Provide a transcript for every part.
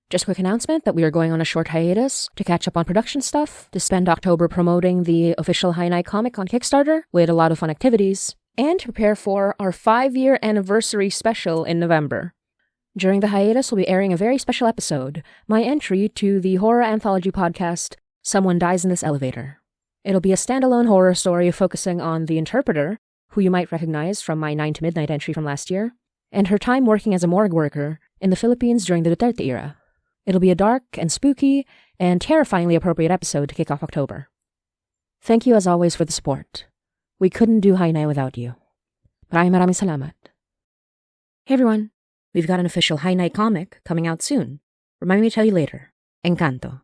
Just a quick announcement that we are going on a short hiatus to catch up on production stuff, to spend October promoting the official Hainai comic on Kickstarter with a lot of fun activities, and to prepare for our 5-year anniversary special in November. During the hiatus, we'll be airing a very special episode, my entry to the horror anthology podcast, Someone Dies in This Elevator. It'll be a standalone horror story focusing on the interpreter, who you might recognize from my 9 to Midnight entry from last year, and her time working as a morgue worker in the Philippines during the Duterte era. It'll be a dark and spooky and terrifyingly appropriate episode to kick off October. Thank you as always for the support. We couldn't do Hainai without you. Maraming salamat. Hey everyone, we've got an official Hainai comic coming out soon. Remind me to tell you later. Encanto.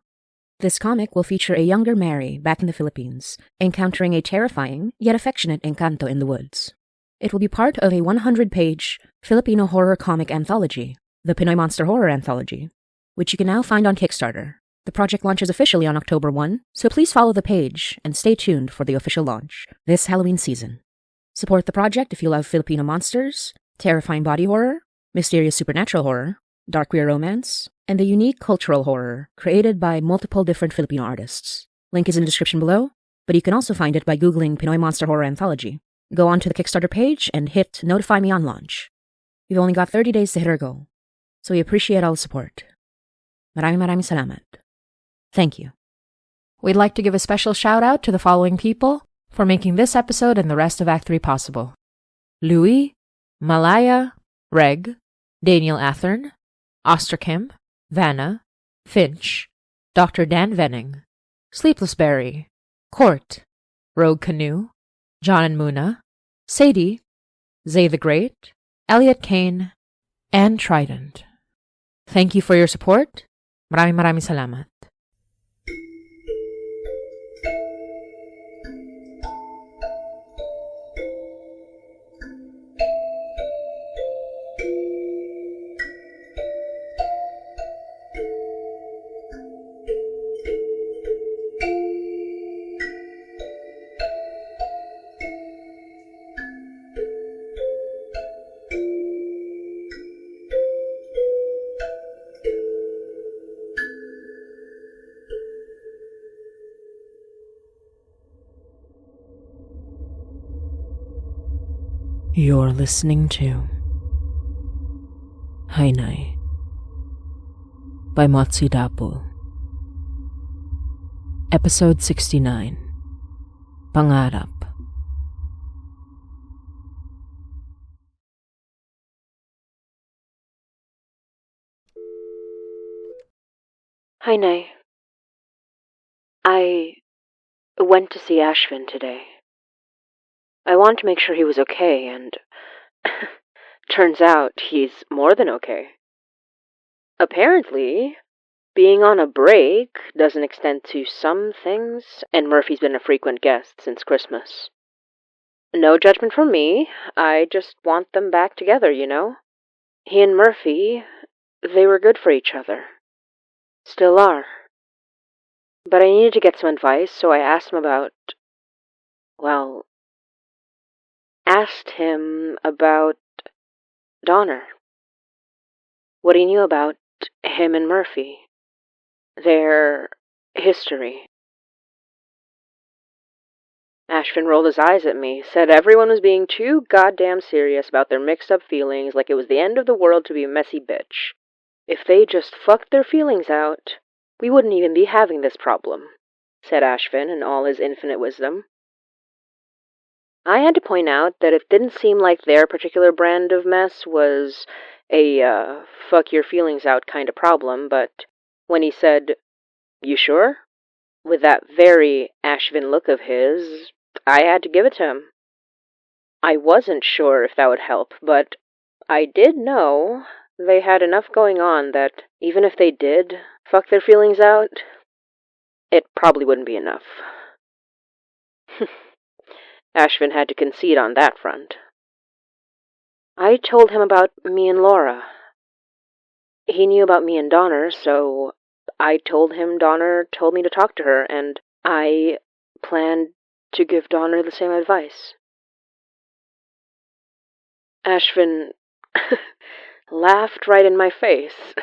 This comic will feature a younger Mary back in the Philippines, encountering a terrifying yet affectionate Encanto in the woods. It will be part of a 100-page Filipino horror comic anthology, the Pinoy Monster Horror Anthology, which you can now find on Kickstarter. The project launches officially on October 1, so please follow the page and stay tuned for the official launch this Halloween season. Support the project if you love Filipino monsters, terrifying body horror, mysterious supernatural horror, dark queer romance, and the unique cultural horror created by multiple different Filipino artists. Link is in the description below, but you can also find it by Googling Pinoy Monster Horror Anthology. Go on to the Kickstarter page and hit Notify Me on launch. We've only got 30 days to hit our goal, so we appreciate all the support. Maraming salamat. Thank you. We'd like to give a special shout out to the following people for making this episode and the rest of Act 3 possible. Louis, Malaya, Reg, Daniel Athern, Osterkim, Vanna, Finch, Dr. Dan Venning, Sleepless Berry, Court, Rogue Canoe, John and Muna, Sadie, Zay the Great, Elliot Kane, and Trident. Thank you for your support. Maraming salamat. You're listening to Hainai by Motsi Dapul. Episode 69. Pangarap. Hainai. I went to see Ashvin today. I wanted to make sure he was okay, and turns out he's more than okay. Apparently, being on a break doesn't extend to some things, and Murphy's been a frequent guest since Christmas. No judgment from me, I just want them back together, you know? He and Murphy, they were good for each other. Still are. But I needed to get some advice, so I asked him about Donner. What he knew about him and Murphy. Their history. Ashvin rolled his eyes at me, said everyone was being too goddamn serious about their mixed-up feelings like it was the end of the world to be a messy bitch. If they just fucked their feelings out, we wouldn't even be having this problem, said Ashvin in all his infinite wisdom. I had to point out that it didn't seem like their particular brand of mess was a fuck your feelings out kind of problem, but when he said, "You sure?" with that very Ashvin look of his, I had to give it to him. I wasn't sure if that would help, but I did know they had enough going on that even if they did fuck their feelings out, it probably wouldn't be enough. Ashvin had to concede on that front. I told him about me and Laura. He knew about me and Donner, so I told him Donner told me to talk to her, and I planned to give Donner the same advice. Ashvin laughed right in my face.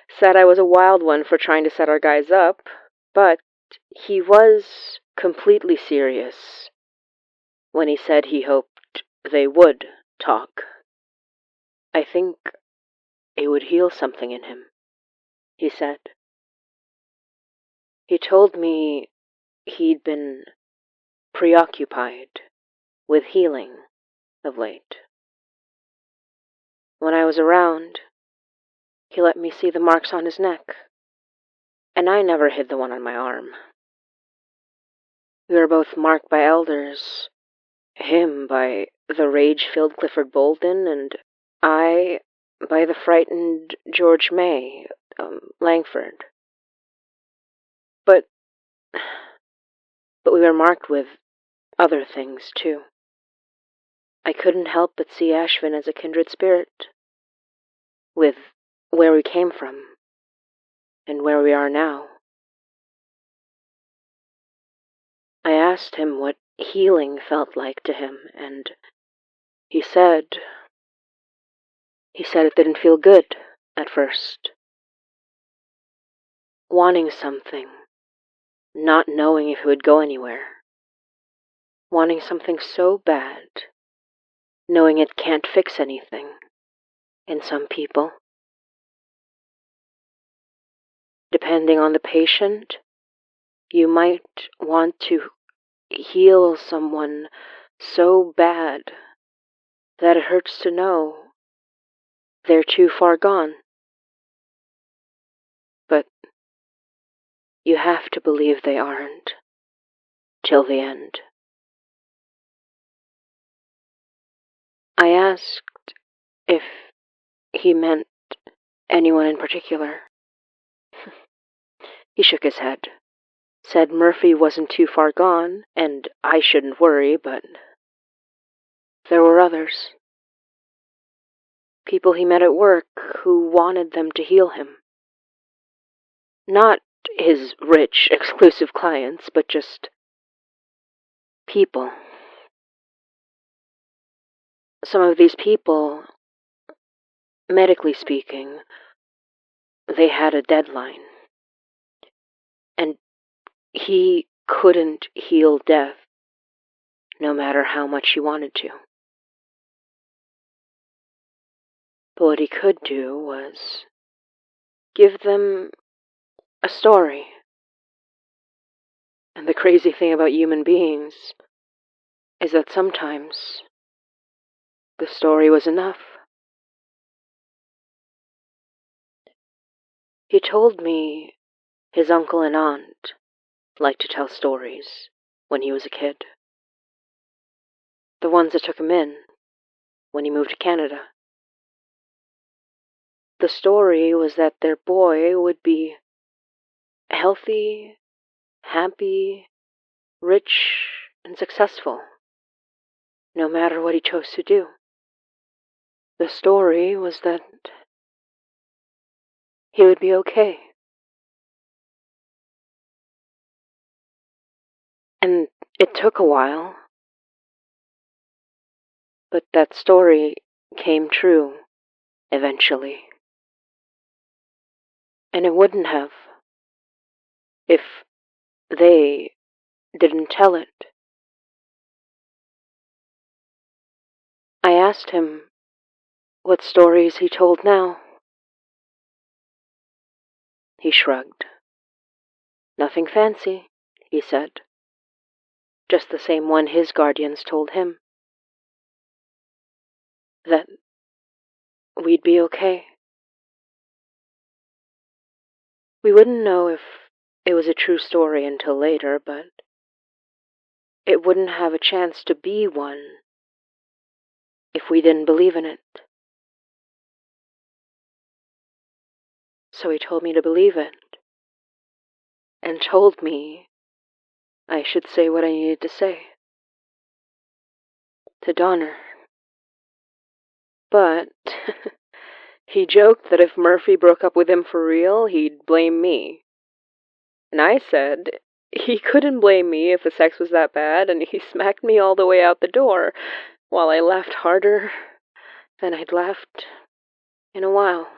Said I was a wild one for trying to set our guys up, but he was completely serious when he said he hoped they would talk. I think it would heal something in him, he said. He told me he'd been preoccupied with healing of late. When I was around, he let me see the marks on his neck, and I never hid the one on my arm. We were both marked by elders, him by the rage-filled Clifford Bolden, and I by the frightened George May, Langford. But we were marked with other things, too. I couldn't help but see Ashvin as a kindred spirit, with where we came from, and where we are now. I asked him what healing felt like to him, and he said it didn't feel good at first. Wanting something, not knowing if it would go anywhere. Wanting something so bad, knowing it can't fix anything, in some people. Depending on the patient, you might want to heal someone so bad that it hurts to know they're too far gone. But you have to believe they aren't, till the end. I asked if he meant anyone in particular. He shook his head, said Murphy wasn't too far gone, and I shouldn't worry, but there were others. People he met at work who wanted them to heal him. Not his rich, exclusive clients, but just people. Some of these people, medically speaking, they had a deadline. And he couldn't heal death, no matter how much he wanted to. But what he could do was give them a story. And the crazy thing about human beings is that sometimes the story was enough. He told me his uncle and aunt liked to tell stories when he was a kid. The ones that took him in when he moved to Canada. The story was that their boy would be healthy, happy, rich, and successful, no matter what he chose to do. The story was that he would be okay. And it took a while, but that story came true eventually. And it wouldn't have if they didn't tell it. I asked him what stories he told now. He shrugged. Nothing fancy, he said. Just the same one his guardians told him. That we'd be okay. We wouldn't know if it was a true story until later, but it wouldn't have a chance to be one if we didn't believe in it. So he told me to believe it, and told me I should say what I needed to say. To Donner. But he joked that if Murphy broke up with him for real, he'd blame me. And I said he couldn't blame me if the sex was that bad, and he smacked me all the way out the door, while I laughed harder than I'd laughed in a while.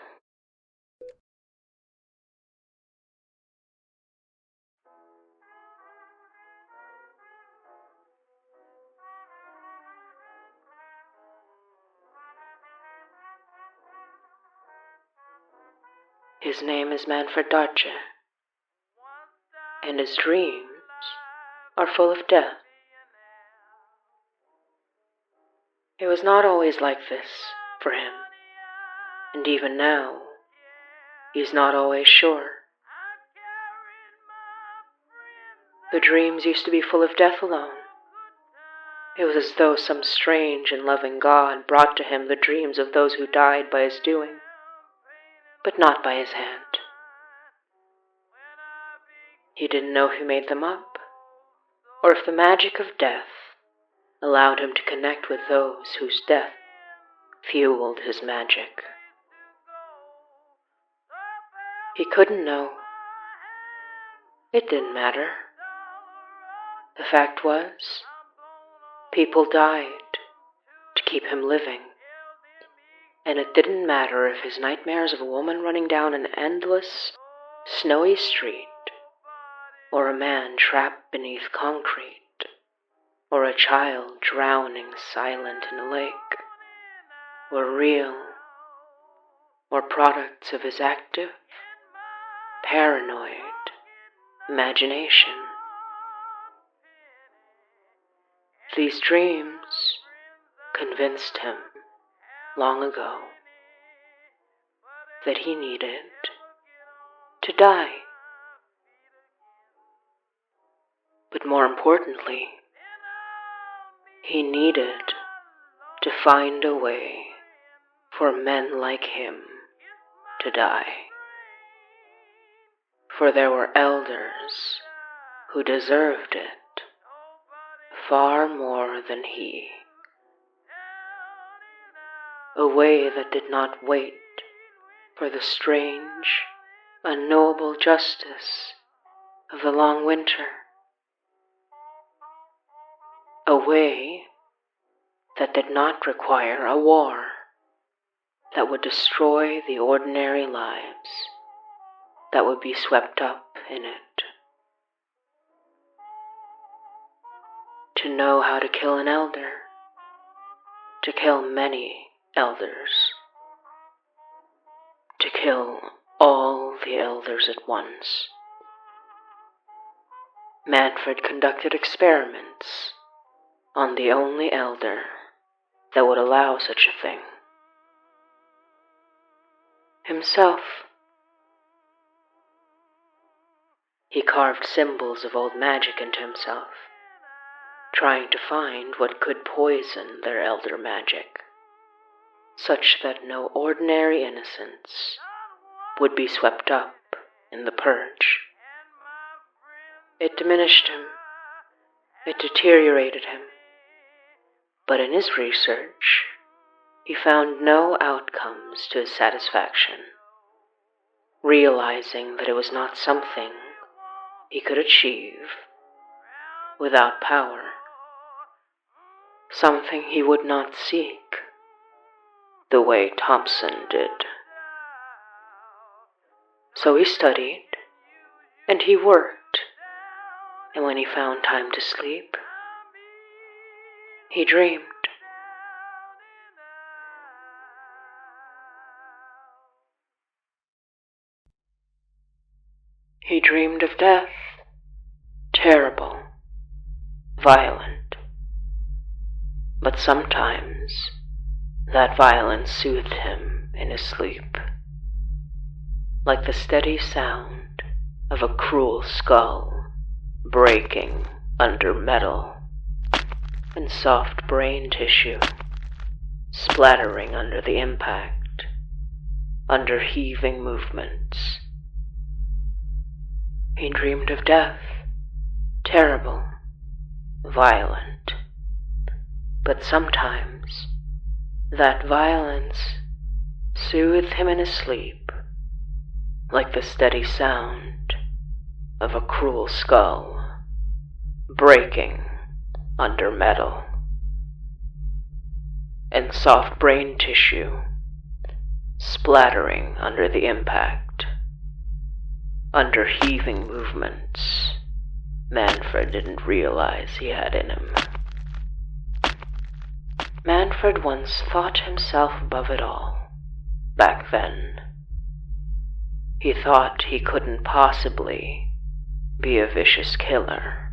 His name is Manfred D'Arce, and his dreams are full of death. It was not always like this for him, and even now, he's not always sure. The dreams used to be full of death alone. It was as though some strange and loving God brought to him the dreams of those who died by his doing, but not by his hand. He didn't know who made them up, or if the magic of death allowed him to connect with those whose death fueled his magic. He couldn't know. It didn't matter. The fact was, people died to keep him living, and it didn't matter if his nightmares of a woman running down an endless, snowy street, or a man trapped beneath concrete, or a child drowning silent in a lake, were real, or products of his active, paranoid imagination. These dreams convinced him long ago that he needed to die. But more importantly, he needed to find a way for men like him to die. For there were elders who deserved it far more than he. A way that did not wait for the strange, unknowable justice of the long winter. A way that did not require a war that would destroy the ordinary lives that would be swept up in it. To know how to kill an elder, to kill many elders, to kill all the elders at once. Manfred conducted experiments on the only elder that would allow such a thing. Himself. He carved symbols of old magic into himself, trying to find what could poison their elder magic, such that no ordinary innocence would be swept up in the purge. It diminished him. It deteriorated him. But in his research, he found no outcomes to his satisfaction, realizing that it was not something he could achieve without power, something he would not seek the way Thompson did. So he studied, and he worked, and when he found time to sleep, he dreamed. He dreamed of death, terrible, violent. But sometimes that violence soothed him in his sleep, like the steady sound of a cruel skull breaking under metal, and soft brain tissue splattering under the impact, under heaving movements. He dreamed of death, terrible, violent, but sometimes that violence soothed him in his sleep, like the steady sound of a cruel skull breaking under metal, and soft brain tissue splattering under the impact, under heaving movements Manfred didn't realize he had in him. Manfred once thought himself above it all, back then. He thought he couldn't possibly be a vicious killer.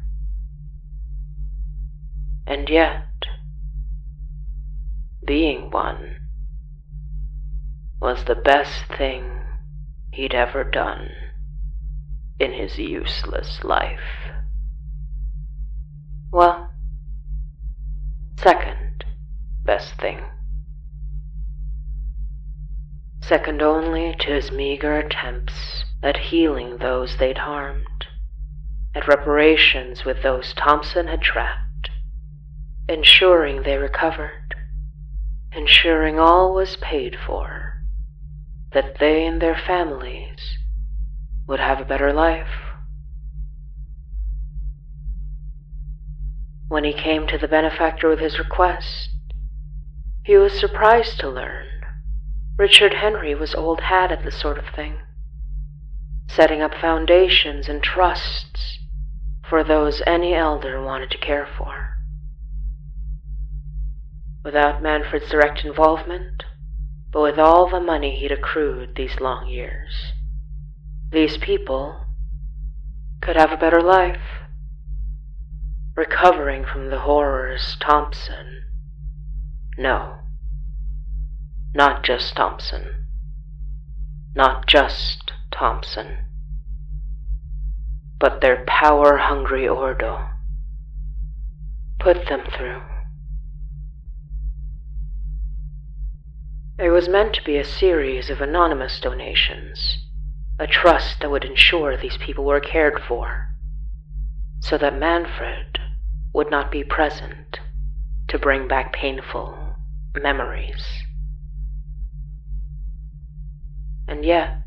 And yet, being one was the best thing he'd ever done in his useless life. Well, second best thing. Second only to his meager attempts at healing those they'd harmed, at reparations with those Thompson had trapped, ensuring they recovered, ensuring all was paid for, that they and their families would have a better life. When he came to the benefactor with his request, he was surprised to learn Richard Henry was old hat at this sort of thing, setting up foundations and trusts for those any elder wanted to care for. Without Manfred's direct involvement, but with all the money he'd accrued these long years, these people could have a better life, recovering from the horrors Thompson, no, not just Thompson, not just Thompson, but their power-hungry Ordo put them through. It was meant to be a series of anonymous donations, a trust that would ensure these people were cared for, so that Manfred would not be present to bring back painful memories. And yet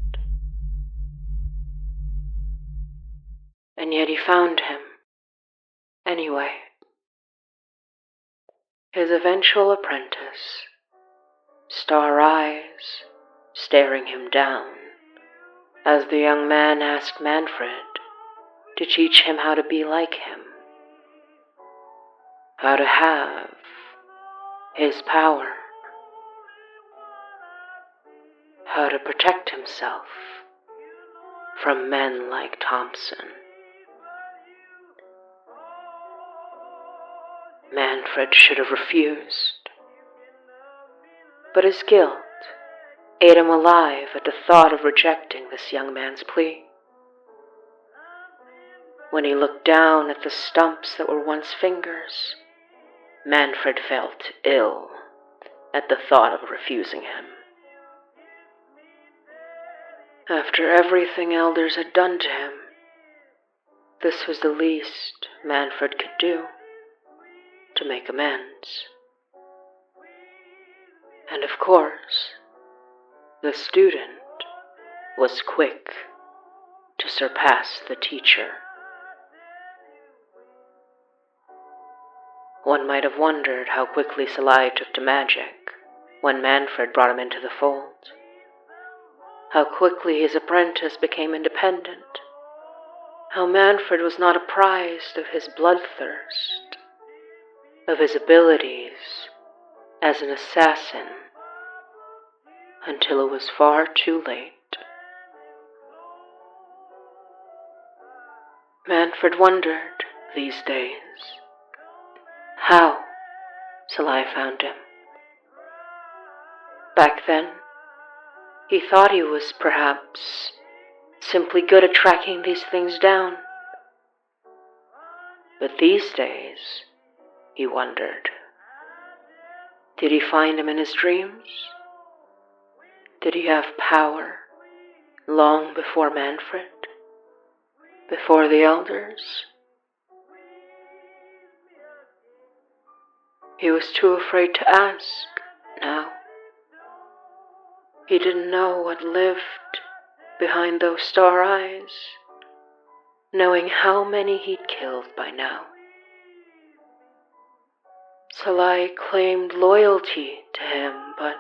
he found him, anyway. His eventual apprentice, star eyes staring him down, as the young man asked Manfred to teach him how to be like him, how to have his power, how to protect himself from men like Thompson. Manfred should have refused, but his guilt ate him alive at the thought of rejecting this young man's plea. When he looked down at the stumps that were once fingers, Manfred felt ill at the thought of refusing him. After everything elders had done to him, this was the least Manfred could do to make amends. And of course, the student was quick to surpass the teacher. One might have wondered how quickly Salai took to magic when Manfred brought him into the fold, how quickly his apprentice became independent, how Manfred was not apprised of his bloodthirst, of his abilities as an assassin, until it was far too late. Manfred wondered these days how Salai found him. Back then, he thought he was perhaps simply good at tracking these things down. But these days, he wondered, did he find him in his dreams? Did he have power long before Manfred? Before the elders? He was too afraid to ask now. He didn't know what lived behind those star eyes, knowing how many he'd killed by now. Salai claimed loyalty to him, but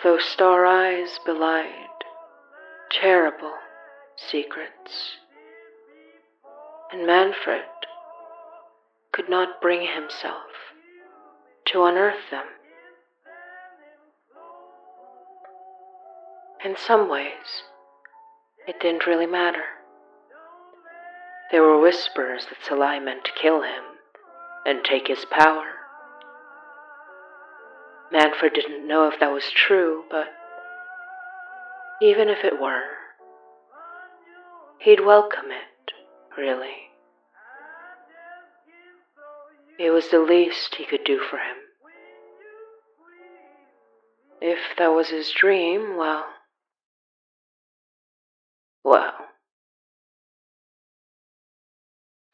those star eyes belied terrible secrets, and Manfred could not bring himself to unearth them. In some ways, It didn't really matter. There were whispers that Salai meant to kill him and take his power. Manfred didn't know if that was true, but even if it were, he'd welcome it, really. It was the least he could do for him. If that was his dream, well.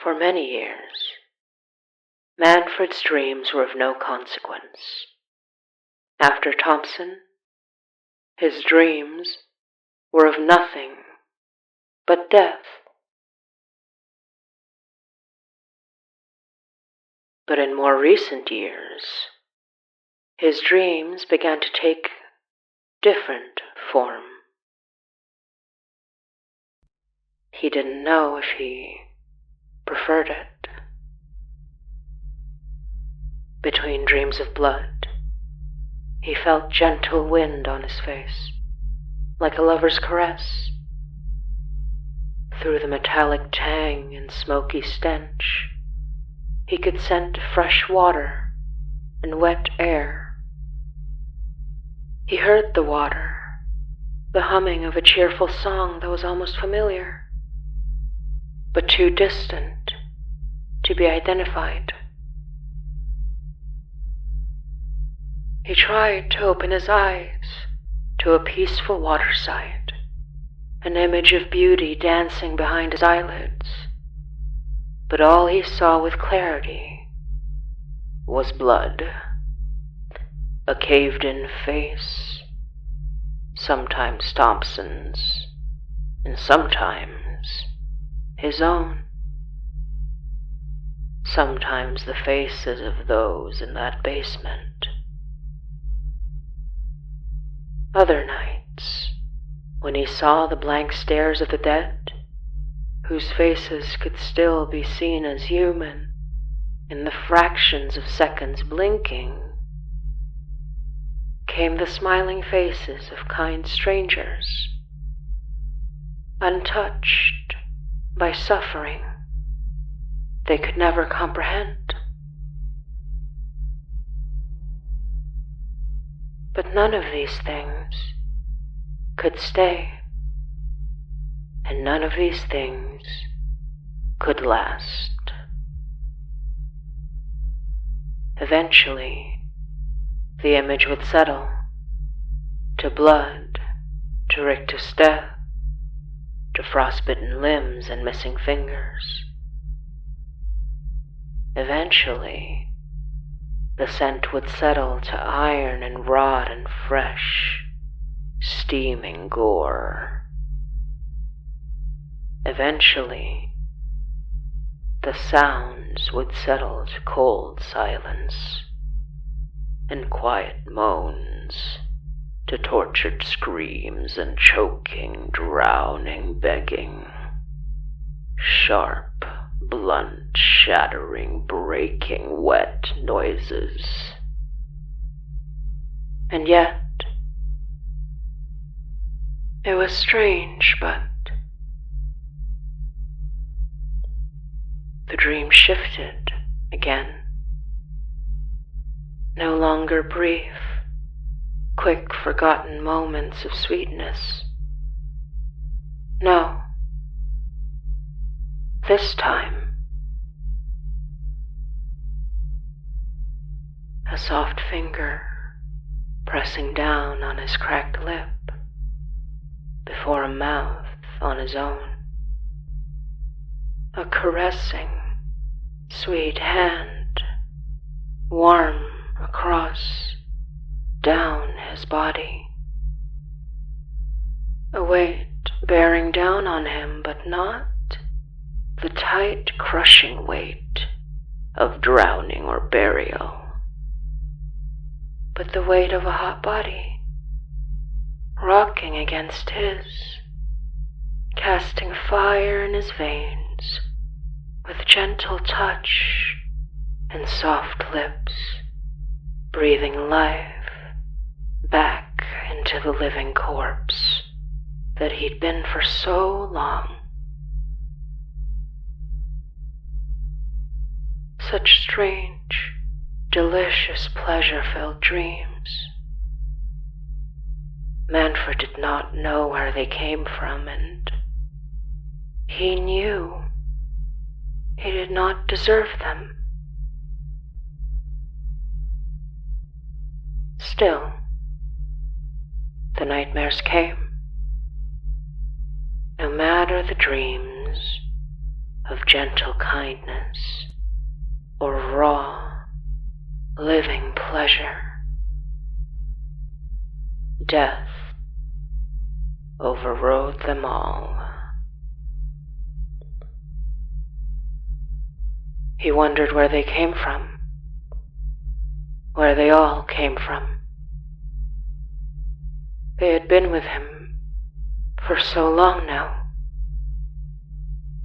For many years, Manfred's dreams were of no consequence. After Thompson, his dreams were of nothing but death. But in more recent years, his dreams began to take different form. He didn't know if he preferred it. Between dreams of blood, he felt gentle wind on his face, like a lover's caress. Through the metallic tang and smoky stench, he could scent fresh water and wet air. He heard the water, the humming of a cheerful song that was almost familiar, but too distant to be identified. He tried to open his eyes to a peaceful waterside, an image of beauty dancing behind his eyelids, but all he saw with clarity was blood, a caved-in face, sometimes Thompson's, and sometimes his own. Sometimes the faces of those in that basement. Other nights, when he saw the blank stares of the dead, whose faces could still be seen as human in the fractions of seconds blinking, came the smiling faces of kind strangers, untouched by suffering they could never comprehend. But none of these things could stay, and none of these things could last. Eventually, the image would settle to blood, to rictus death, to frostbitten limbs and missing fingers. Eventually, the scent would settle to iron and rot and fresh, steaming gore. Eventually, the sounds would settle to cold silence and quiet moans, to tortured screams and choking, drowning begging, sharp, blunt, shattering, breaking, wet noises. And yet, it was strange, but the dream shifted again. No longer brief, quick, forgotten moments of sweetness. No. This time, a soft finger pressing down on his cracked lip before a mouth on his own. A caressing, sweet hand, warm across, down his body. A weight bearing down on him, but not the tight, crushing weight of drowning or burial, but the weight of a hot body, rocking against his, casting fire in his veins, with gentle touch and soft lips, breathing life back into the living corpse that he'd been for so long. Such strange, delicious, pleasure-filled dreams. Manfred did not know where they came from, and he knew he did not deserve them. Still, the nightmares came. No matter the dreams of gentle kindness or raw, living pleasure, death overrode them all. He wondered where they came from, where they all came from. They had been with him for so long now.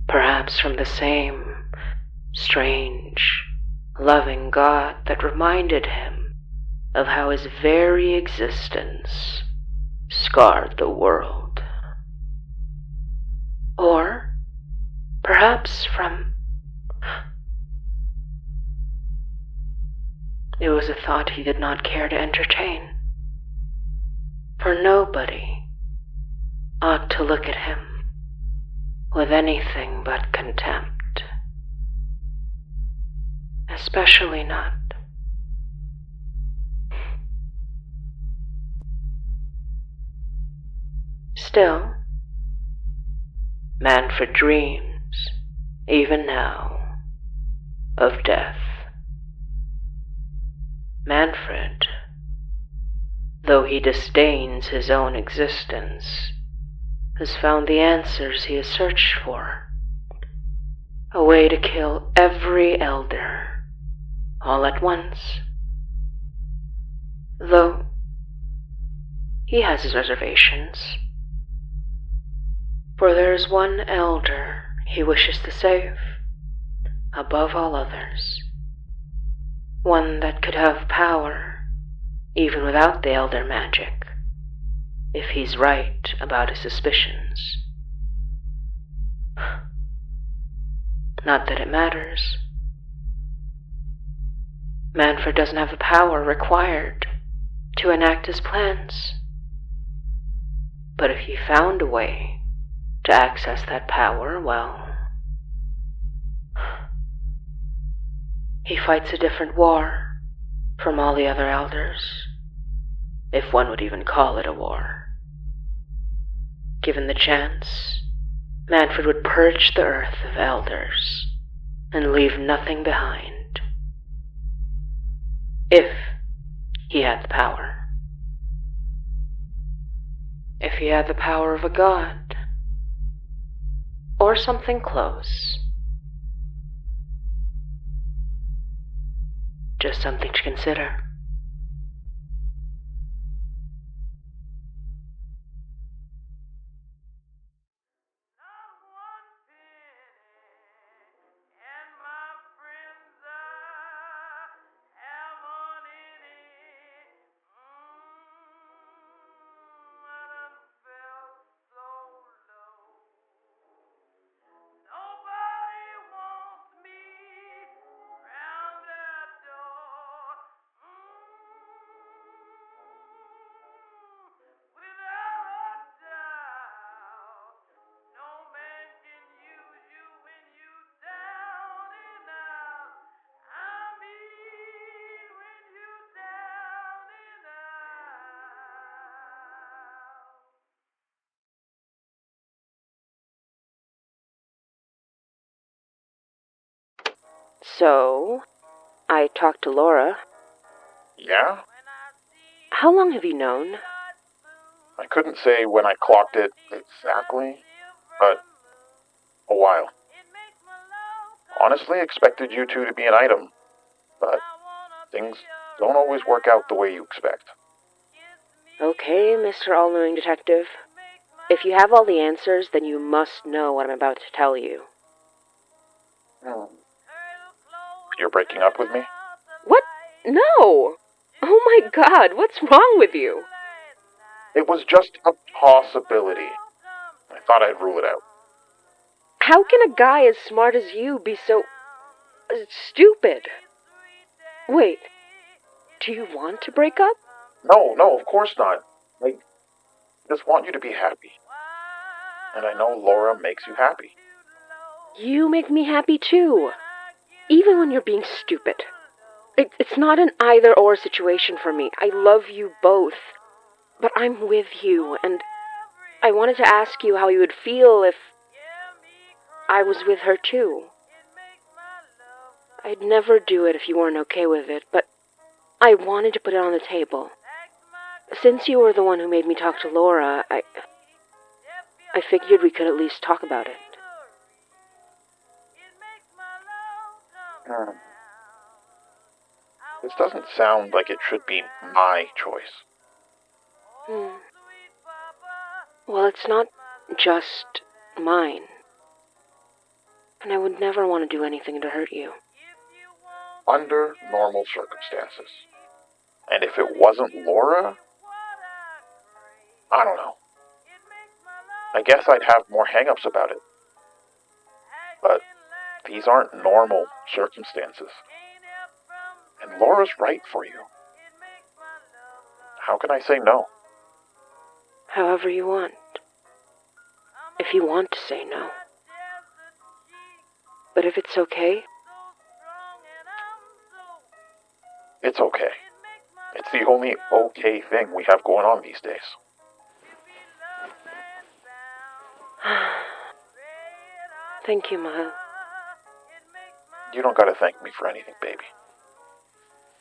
Perhaps from the same strange, loving God that reminded him of how his very existence scarred the world. Or perhaps from... It was a thought he did not care to entertain, for nobody ought to look at him with anything but contempt, especially not. Still, Manfred dreams, even now, of death. Manfred, though he disdains his own existence, has found the answers he has searched for. A way to kill every elder, all at once. Though he has his reservations. For there is one elder he wishes to save, above all others. One that could have power, even without the elder magic, if he's right about his suspicions. Not that it matters. Manfred doesn't have the power required to enact his plans. But if he found a way to access that power, well, he fights a different war from all the other elders, if one would even call it a war. Given the chance, Manfred would purge the earth of elders and leave nothing behind. If he had the power. If he had the power of a god, or something close. Just something to consider. So, I talked to Laura. Yeah? How long have you known? I couldn't say when I clocked it exactly, but a while. Honestly, expected you two to be an item, but things don't always work out the way you expect. Okay, Mr. All-Knowing Detective. If you have all the answers, then you must know what I'm about to tell you. You're breaking up with me? What? No! Oh my God, what's wrong with you? It was just a possibility. thought I'd rule it out. How can a guy as smart as you be so stupid? Wait, do you want to break up? No, of course not. I just want you to be happy. And I know Laura makes you happy. You make me happy too, even when you're being stupid. It's not an either-or situation for me. I love you both, but I'm with you, and I wanted to ask you how you would feel if I was with her too. I'd never do it if you weren't okay with it, but I wanted to put it on the table. Since you were the one who made me talk to Laura, I figured we could at least talk about it. This doesn't sound like it should be my choice. Well, it's not just mine. And I would never want to do anything to hurt you. Under normal circumstances. And if it wasn't Laura, I don't know. I guess I'd have more hang-ups about it. But these aren't normal circumstances. And Laura's right for you. How can I say no? However you want. If you want to say no. But if it's okay... It's okay. It's the only okay thing we have going on these days. Thank you, Mahal. You don't gotta thank me for anything, baby.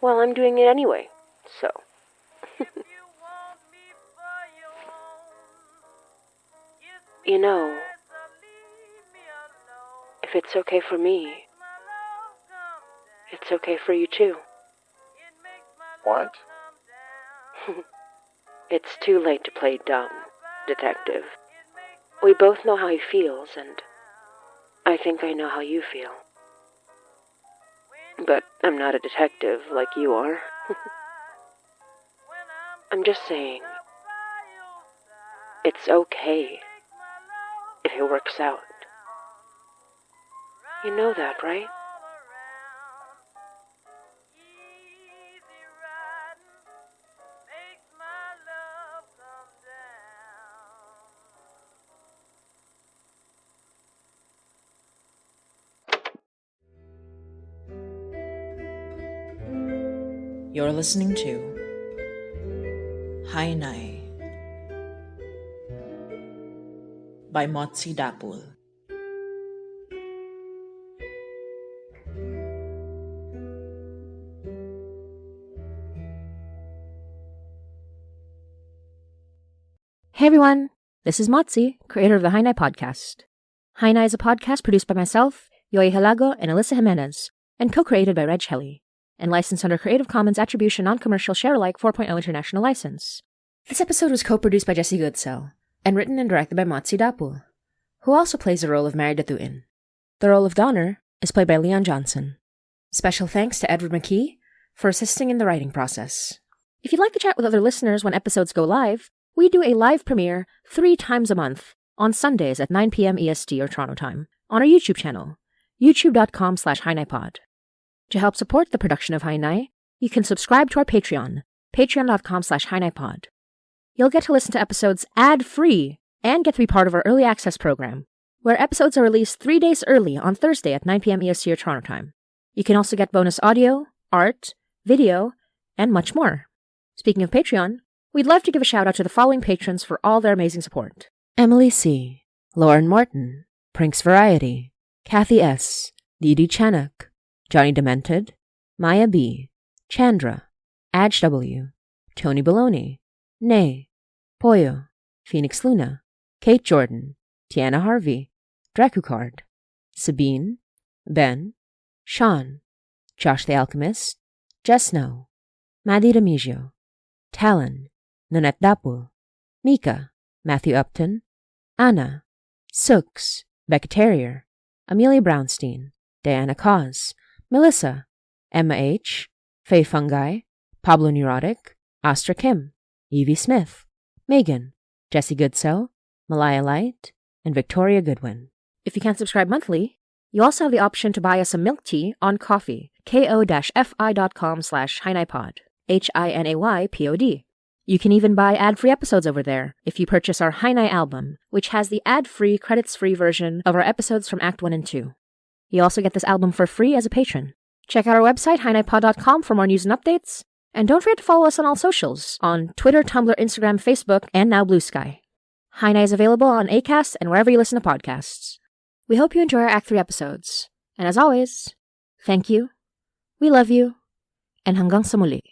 Well, I'm doing it anyway, so... You know, if it's okay for me, it's okay for you too. What? It's too late to play dumb, detective. We both know how he feels, and I think I know how you feel. But I'm not a detective like you are. I'm just saying, it's okay if it works out. You know that, right? You're listening to Hainai by Motsi Dapul. Hey everyone, this is Motsi, creator of the Hainai podcast. Hainai is a podcast produced by myself, Yoi Halago, and Alyssa Jimenez, and co-created by Reg Helly, and licensed under Creative Commons Attribution Non-Commercial Share-alike 4.0 International License. This episode was co-produced by Jessie Goodsell, and written and directed by Motsi Dapul, who also plays the role of Mary Datuin. The role of Donner is played by Leon Johnson. Special thanks to Edward McKee for assisting in the writing process. If you'd like to chat with other listeners when episodes go live, we do a live premiere 3 times a month on Sundays at 9 p.m. EST or Toronto time on our YouTube channel, youtube.com/HainaiPod. To help support the production of Hainai, you can subscribe to our Patreon, patreon.com/HainaiPod. You'll get to listen to episodes ad-free and get to be part of our early access program, where episodes are released 3 days early on Thursday at 9 p.m. EST or Toronto time. You can also get bonus audio, art, video, and much more. Speaking of Patreon, we'd love to give a shout out to the following patrons for all their amazing support: Emily C., Lauren Martin, Prinks Variety, Kathy S., Dee Chanuk, Johnny Demented, Maya B., Chandra, Adge W., Tony Baloney, Nay, Poyo, Phoenix Luna, Kate Jordan, Tiana Harvey, Dracukard, Sabine, Ben, Sean, Josh the Alchemist, Jess Snow, Maddie Remigio, Talon, Nanette Dapul, Mika, Matthew Upton, Anna, Sooks, Becca Terrier, Amelia Brownstein, Diana Cause, Melissa, Emma H., Faye Fungi, Pablo Neurotic, Astra Kim, Evie Smith, Megan, Jessie Goodsell, Malaya Light, and Victoria Goodwin. If you can't subscribe monthly, you also have the option to buy us a milk tea on Ko-fi, ko-fi.com/hinaypod, HINAYPOD. You can even buy ad-free episodes over there if you purchase our Hinay album, which has the ad-free, credits-free version of our episodes from Act 1 and 2. You also get this album for free as a patron. Check out our website, hinaypod.com, for more news and updates. And don't forget to follow us on all socials, on Twitter, Tumblr, Instagram, Facebook, and now Blue Sky. Hinay is available on Acast and wherever you listen to podcasts. We hope you enjoy our Act 3 episodes. And as always, thank you, we love you, and hanggang sa muli.